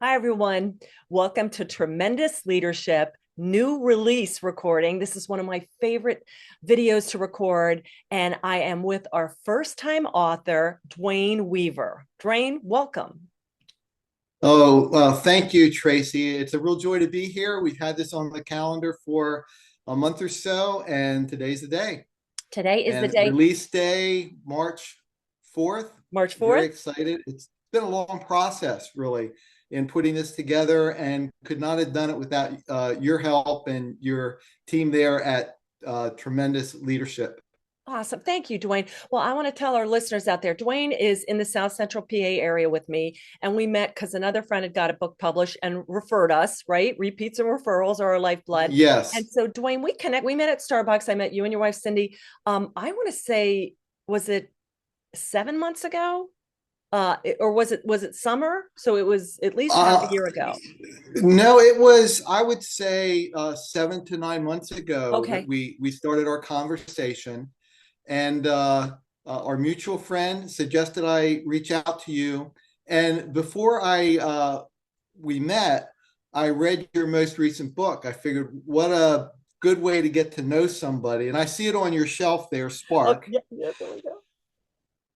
Hi, everyone. Welcome to Tremendous Leadership new release recording. This is one of my favorite videos to record, and I am with our first time author, Dwayne Weaver. Dwayne, welcome. Oh, well, thank you, Tracy. It's a real joy to be here. We've had this on the calendar for a month or so, and today's the day. Today is the And day, release day, March 4th. March Very 4th. excited. It's been a long process, really, in putting this together, and could not have done it without your help and your team there at Tremendous Leadership. Awesome. Thank you, Dwayne. Well, I want to tell our listeners out there, Dwayne is in the South Central PA area with me, and we met because another friend had got a book published and referred us, right? Repeats and referrals are our lifeblood. And Yes. so, Dwayne, we met at Starbucks. I met you and your wife, Cindy. I want to say, was it 7 months ago? Or was it summer? So it was at least half a Uh, year ago. No, it was, I would say, 7 to 9 months ago that Okay. we started our conversation, and our mutual friend suggested I reach out to you. And before I we met, I read your most recent book. I figured, what a good way to get to know somebody. And I see it on your shelf there, Oh, Spark. yeah, yeah, there we go.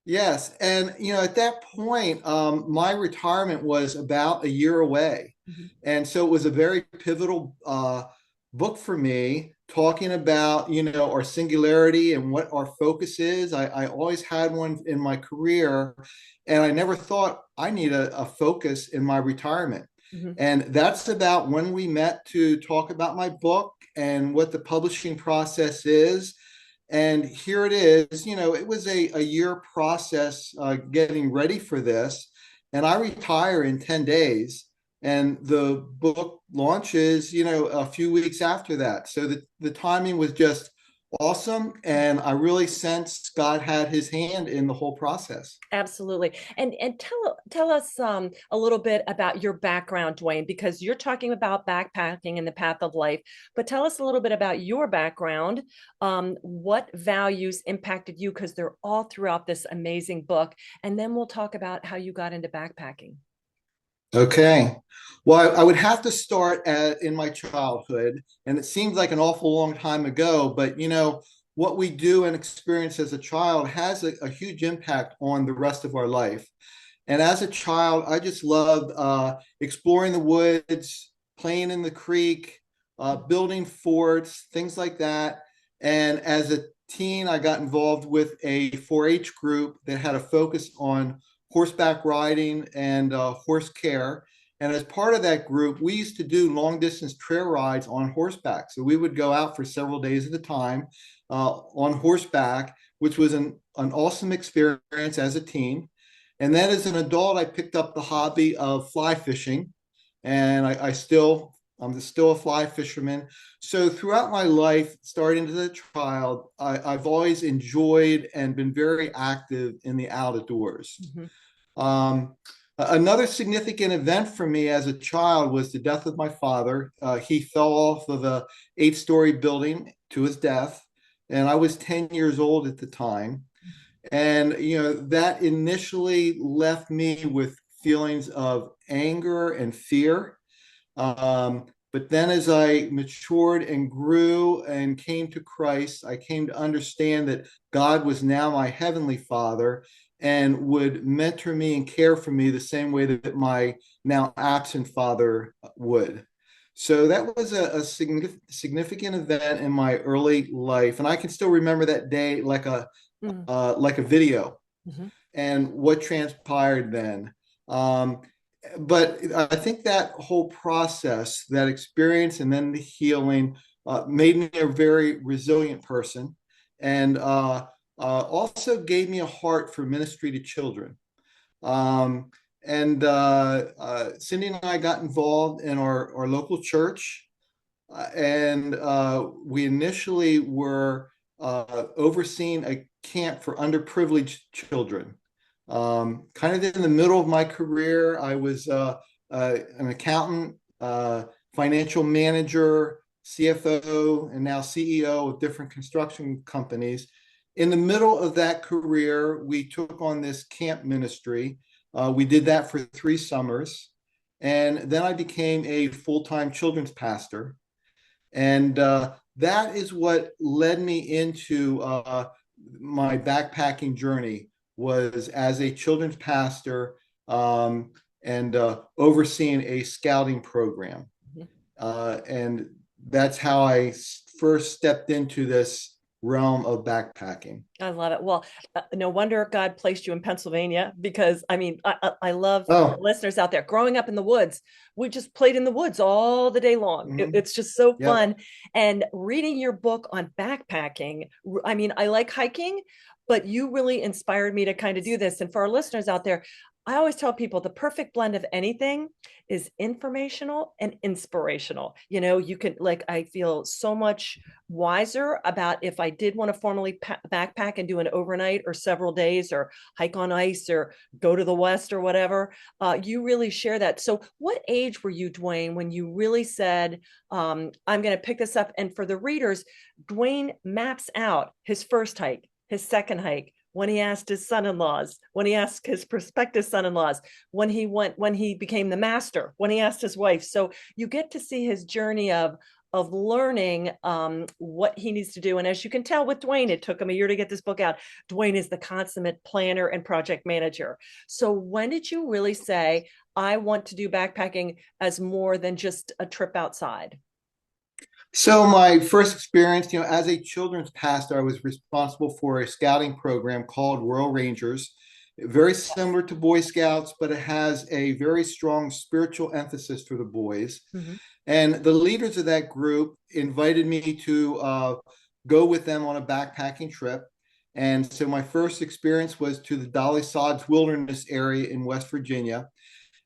Yes, and at that point, my retirement was about a year away, Mhm. and so it was a very pivotal book for me, talking about our singularity and what our focus is. I always had one in my career, and I never thought I need a focus in my retirement. Mhm. And that's about when we met to talk about my book and what the publishing process is. And here it is. It was a year process getting ready for this. And I retire in 10 days. And the book launches, a few weeks after that. So the timing was just awesome. And I really sensed God had his hand in the whole process. Absolutely. And tell us a little bit about your background, Dwayne, because you're talking about backpacking and the path of life. But tell us a little bit about your background. What values impacted you? Because they're all throughout this amazing book. And then we'll talk about how you got into backpacking. Okay. Well, I would have to start in my childhood, and it seems like an awful long time ago, but what we do and experience as a child has a huge impact on the rest of our life. And as a child, I just loved exploring the woods, playing in the creek, building forts, things like that. And as a teen, I got involved with a 4-H group that had a focus on horseback riding and horse care. And as part of that group, we used to do long distance trail rides on horseback. So we would go out for several days at a time on horseback, which was an awesome experience as a teen. And then as an adult, I picked up the hobby of fly fishing, and I'm still a fly fisherman. So throughout my life, starting as a child, I've always enjoyed and been very active in the outdoors. Mhm. Um, Another significant event for me as a child was the death of my father. He fell off of a 8-story building to his death, and I was 10 years old at the time. And, that initially left me with feelings of anger and fear. But then as I matured and grew and came to Christ, I came to understand that God was now my heavenly Father and would mentor me and care for me the same way that my now absent father would. So that was a significant event in my early life. And I can still remember that day Mhm. like a video Mhm. and what transpired then. Um, but I think that whole process, that experience, and then the healing made me a very resilient person, and also gave me a heart for ministry to children. Um, and Cindy and I got involved in our local church, and we initially were overseeing a camp for underprivileged children. Kind of in the middle of my career, I was an accountant, financial manager, CFO, and now CEO of different construction companies. In the middle of that career, we took on this camp ministry. We did that for 3 summers. And then I became a full-time children's pastor. And that is what led me into my backpacking journey, was as a children's pastor, and overseeing a scouting program. Mhm. And that's how I first stepped into this realm of backpacking. I love it. Well, no wonder God placed you in Pennsylvania because I mean, I love the Oh, listeners out there. Growing up in the woods, we just played in the woods all the day long. mhm. It's just so Yep. fun. And reading your book on backpacking, I mean, I like hiking, but you really inspired me to kind of do this. And for our listeners out there, I always tell people the perfect blend of anything is informational and inspirational. You know, you can, like, I feel so much wiser about if I did want to formally backpack and do an overnight or several days or hike on ice or go to the West or whatever. You really share that. So, what age were you, Dwayne, when you really said, I'm going to pick this up? And for the readers, Dwayne maps out his first hike, his second hike, when he asked his son-in-laws, when he asked his prospective son-in-laws, when he became the master, when he asked his wife. So you get to see his journey of learning what he needs to do. And as you can tell with Dwayne, it took him a year to get this book out. Dwayne is the consummate planner and project manager. So when did you really say, I want to do backpacking as more than just a trip outside? So my first experience, as a children's pastor, I was responsible for a scouting program called Royal Rangers, very similar to Boy Scouts, but it has a very strong spiritual emphasis for the boys. Mm-hmm. And the leaders of that group invited me to go with them on a backpacking trip. And so my first experience was to the Dolly Sods Wilderness area in West Virginia.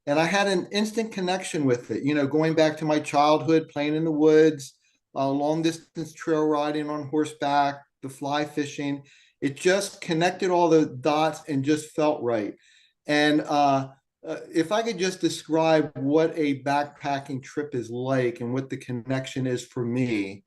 And I had an instant connection with it, going back to my childhood, playing in the woods, long distance trail riding on horseback, the fly fishing. It just connected all the dots and just felt right. And if I could just describe what a backpacking trip is like and what the connection is for me.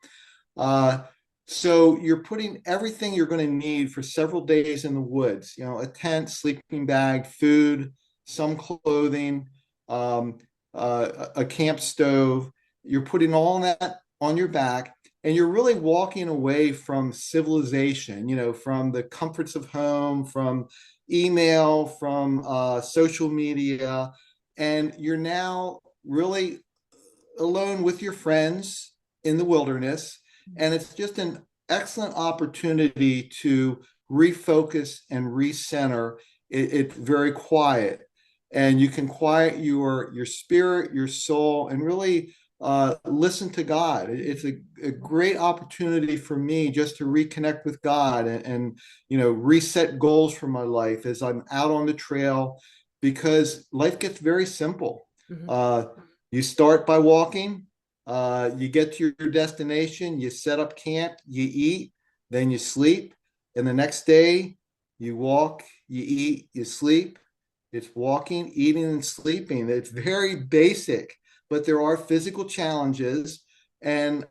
Uh, so you're putting everything you're going to need for several days in the woods, a tent, sleeping bag, food, some clothing, um, a camp stove. You're putting all that on your back, and you're really walking away from civilization, from the comforts of home, from email, from social media, and you're now really alone with your friends in the wilderness. And it's just an excellent opportunity to refocus and recenter. It's very quiet, and you can quiet your spirit, your soul, and really listen to God. It's a great opportunity for me just to reconnect with God, and reset goals for my life as I'm out on the trail, because life gets very simple. Mm-hmm. Uh, you start by walking, you get to your destination, you set up camp, you eat, then you sleep. And the next day, you walk, you eat, you sleep. It's walking, eating, and sleeping. It's very basic, but there are physical challenges. And,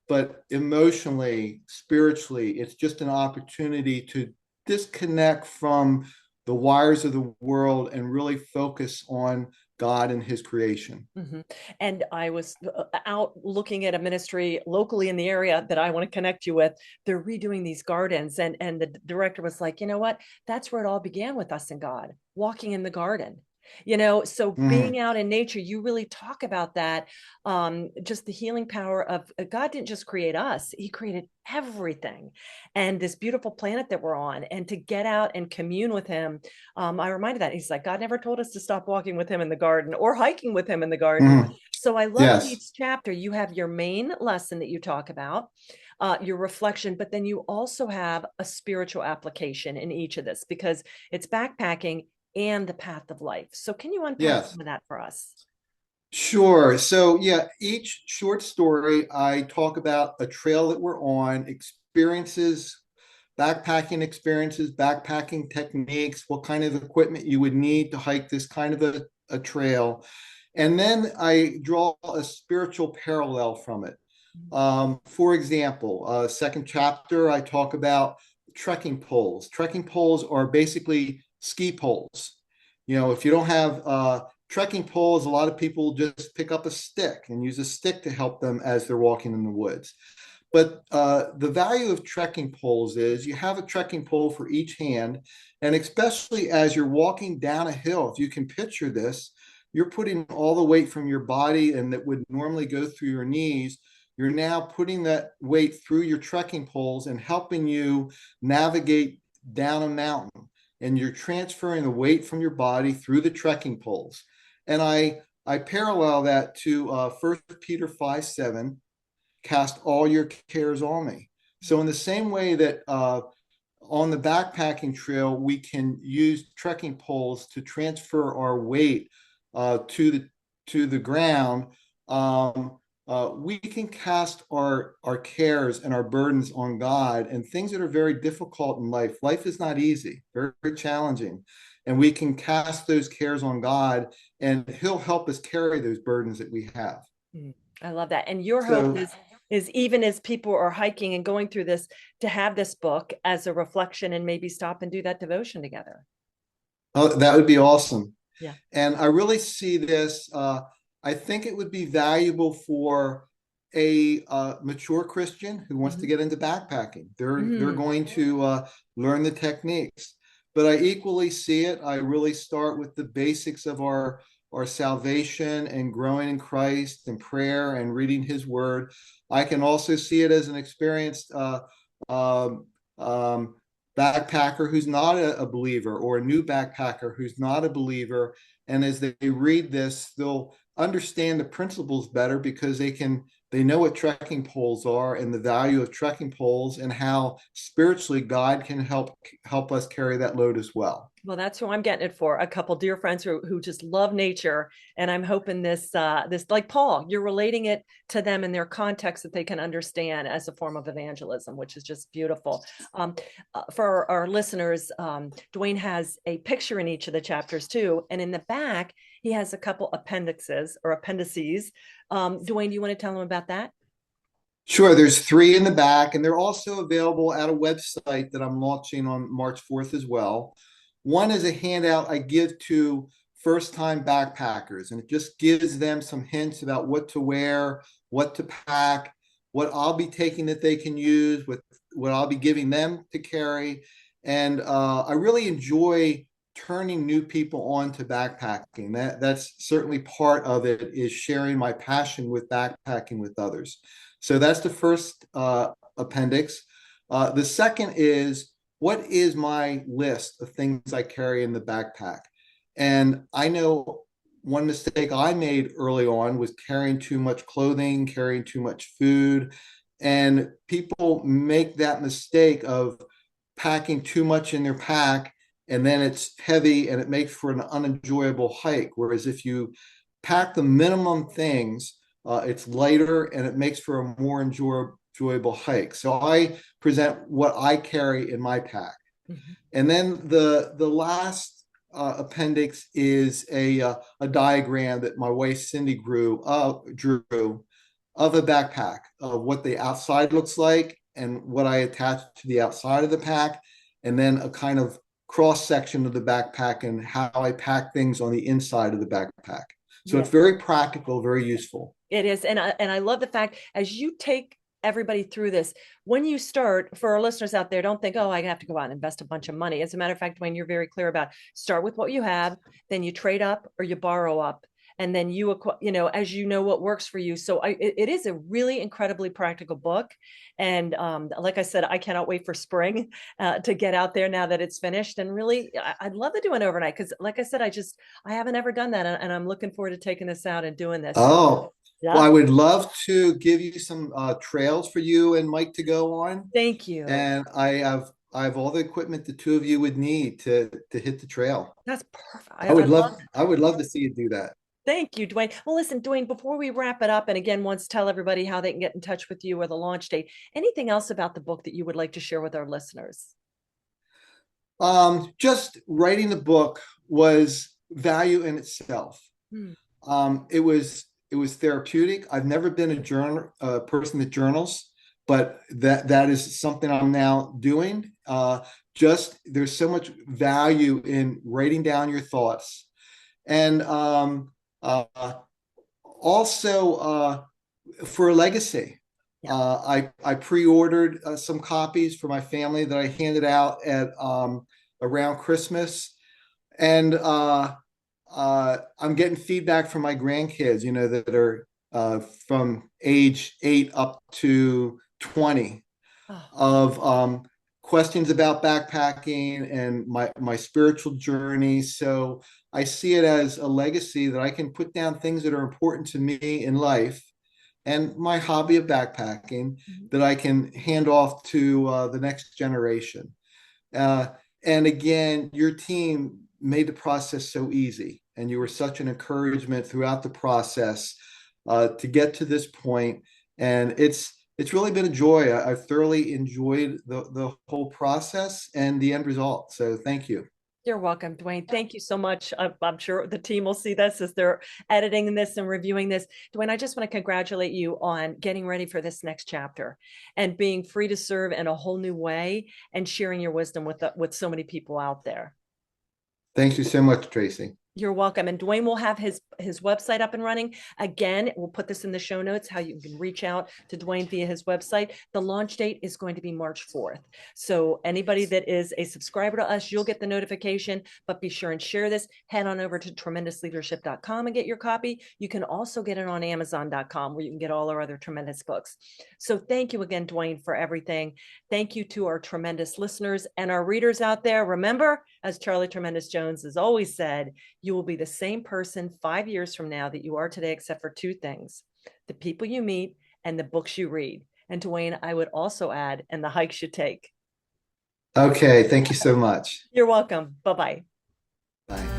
but emotionally, spiritually, it's just an opportunity to disconnect from the wires of the world and really focus on God and his creation. Mm-hmm. And I was out looking at a ministry locally in the area that I want to connect you with. They're redoing these gardens, and the director was like, you know what? That's where it all began with us and God, walking in the garden. So being Mhm. out in nature, you really talk about that. Just the healing power of God didn't just create us; He created everything, and this beautiful planet that we're on. And to get out and commune with Him, I reminded that He's like, God never told us to stop walking with Him in the garden or hiking with Him in the garden. Mhm. So I love in Yes. each chapter, you have your main lesson that you talk about, your reflection, but then you also have a spiritual application in each of this because it's backpacking and the path of life. So can you unpack Yes. some of that for us? Sure. So, yeah, each short story, I talk about a trail that we're on, experiences, backpacking techniques, what kind of equipment you would need to hike this kind of a trail. And then I draw a spiritual parallel from it. For example, second chapter, I talk about trekking poles. Trekking poles are basically ski poles. If you don't have trekking poles, a lot of people just pick up a stick and use a stick to help them as they're walking in the woods. But the value of trekking poles is you have a trekking pole for each hand. And especially as you're walking down a hill, if you can picture this, you're putting all the weight from your body and that would normally go through your knees. You're now putting that weight through your trekking poles and helping you navigate down a mountain. And you're transferring the weight from your body through the trekking poles. And I parallel that to 1 Peter 5:7, cast all your cares on me. So in the same way that on the backpacking trail, we can use trekking poles to transfer our weight to the ground. We can cast our cares and our burdens on God and things that are very difficult in life. Life is not easy, very, very challenging. And we can cast those cares on God, and He'll help us carry those burdens that we have. Mm, I love that. And your hope So is even as people are hiking and going through this, to have this book as a reflection and maybe stop and do that devotion together. that would be awesome. Yeah. And I really see this. I think it would be valuable for a mature Christian who wants to Mhm. get into backpacking. They're Mhm. going to learn the techniques. But I equally see it. I really start with the basics of our salvation and growing in Christ and prayer and reading His Word. I can also see it as an experienced um, um, backpacker who's not a believer, or a new backpacker who's not a believer. And as they read this, they'll understand the principles better because they know what trekking poles are and the value of trekking poles and how spiritually God can help us carry that load as well. Well, that's who I'm getting it for. A couple dear friends who just love nature, and I'm hoping this like Paul, you're relating it to them in their context that they can understand as a form of evangelism, which is just beautiful. For our listeners, Dwayne has a picture in each of the chapters too, and in the back he has a couple appendixes or appendices. Dwayne, do you want to tell them about that? Sure, there's three in the back, and they're also available at a website that I'm launching on March 4th as well. One is a handout I give to first time backpackers, and it just gives them some hints about what to wear, what to pack, what I'll be taking that they can use, what I'll be giving them to carry. And I really enjoy turning new people on to backpacking. That's certainly part of it, is sharing my passion with backpacking with others. So that's the first appendix. The second is, what is my list of things I carry in the backpack? And I know one mistake I made early on was carrying too much clothing, carrying too much food. And people make that mistake of packing too much in their pack, and then it's heavy and it makes for an unenjoyable hike. Whereas if you pack the minimum things, it's lighter and it makes for a more enjoyable hike. So I present what I carry in my pack. Mhm. And then the last appendix is a diagram that my wife Cindy drew of a backpack, of what the outside looks like and what I attach to the outside of the pack, and then a kind of cross section of the backpack and how I pack things on the inside of the backpack. So Yeah. it's very practical, very useful. It is. And I love the fact as you take everybody through this, when you start, for our listeners out there, don't think, oh, I have to go out and invest a bunch of money. As a matter of fact, Dwayne, you're very clear about start with what you have, then you trade up or you borrow up. And then as you know what works for you. So it is a really incredibly practical book. And like I said, I cannot wait for spring to get out there now that it's finished. And really, I'd love to do an overnight because, like I said, I haven't ever done that. And I'm looking forward to taking this out and doing this. So Oh, well, yeah. I would love to give you some trails for you and Mike to go on. Thank you. And I have all the equipment the two of you would need to hit the trail. That's perfect. I I would love. love to see you do that. Thank you, Dwayne. Well, listen, Dwayne, before we wrap it up, and again, once tell everybody how they can get in touch with you or the launch date, anything else about the book that you would like to share with our listeners? Just writing the book was value in itself. Hmm. It was therapeutic. I've never been a person that journals, but that is something I'm now doing. Just there's so much value in writing down your thoughts and uh, also for a legacy. Yeah. I pre-ordered some copies for my family that I handed out at around Christmas, and I'm getting feedback from my grandkids, that are from age 8 up to 20, Oh, of questions about backpacking and my spiritual journey. So I see it as a legacy that I can put down things that are important to me in life and my hobby of backpacking mhm. that I can hand off to the next generation. Uh, and again, your team made the process so easy, and you were such an encouragement throughout the process to get to this point. And it's really been a joy. I've thoroughly enjoyed the whole process and the end result. So thank you. You're welcome, Dwayne. Thank you so much. I'm sure the team will see this as they're editing this and reviewing this. Dwayne, I just want to congratulate you on getting ready for this next chapter and being free to serve in a whole new way and sharing your wisdom with so many people out there. Thank you so much, Tracey. You're welcome. And Dwayne will have his website up and running. Again, we'll put this in the show notes, how you can reach out to Dwayne via his website. The launch date is going to be March 4th. So anybody that is a subscriber to us, you'll get the notification, but be sure and share this. Head on over to tremendousleadership.com and get your copy. You can also get it on amazon.com where you can get all our other tremendous books. So thank you again, Dwayne, for everything. Thank you to our tremendous listeners and our readers out there. Remember, as Charlie Tremendous Jones has always said, you will be the same person 5 years from now that you are today, except for two things: the people you meet and the books you read. And Dwayne, I would also add, and the hikes you take. Okay, thank you so much. You're welcome. Bye bye. Bye.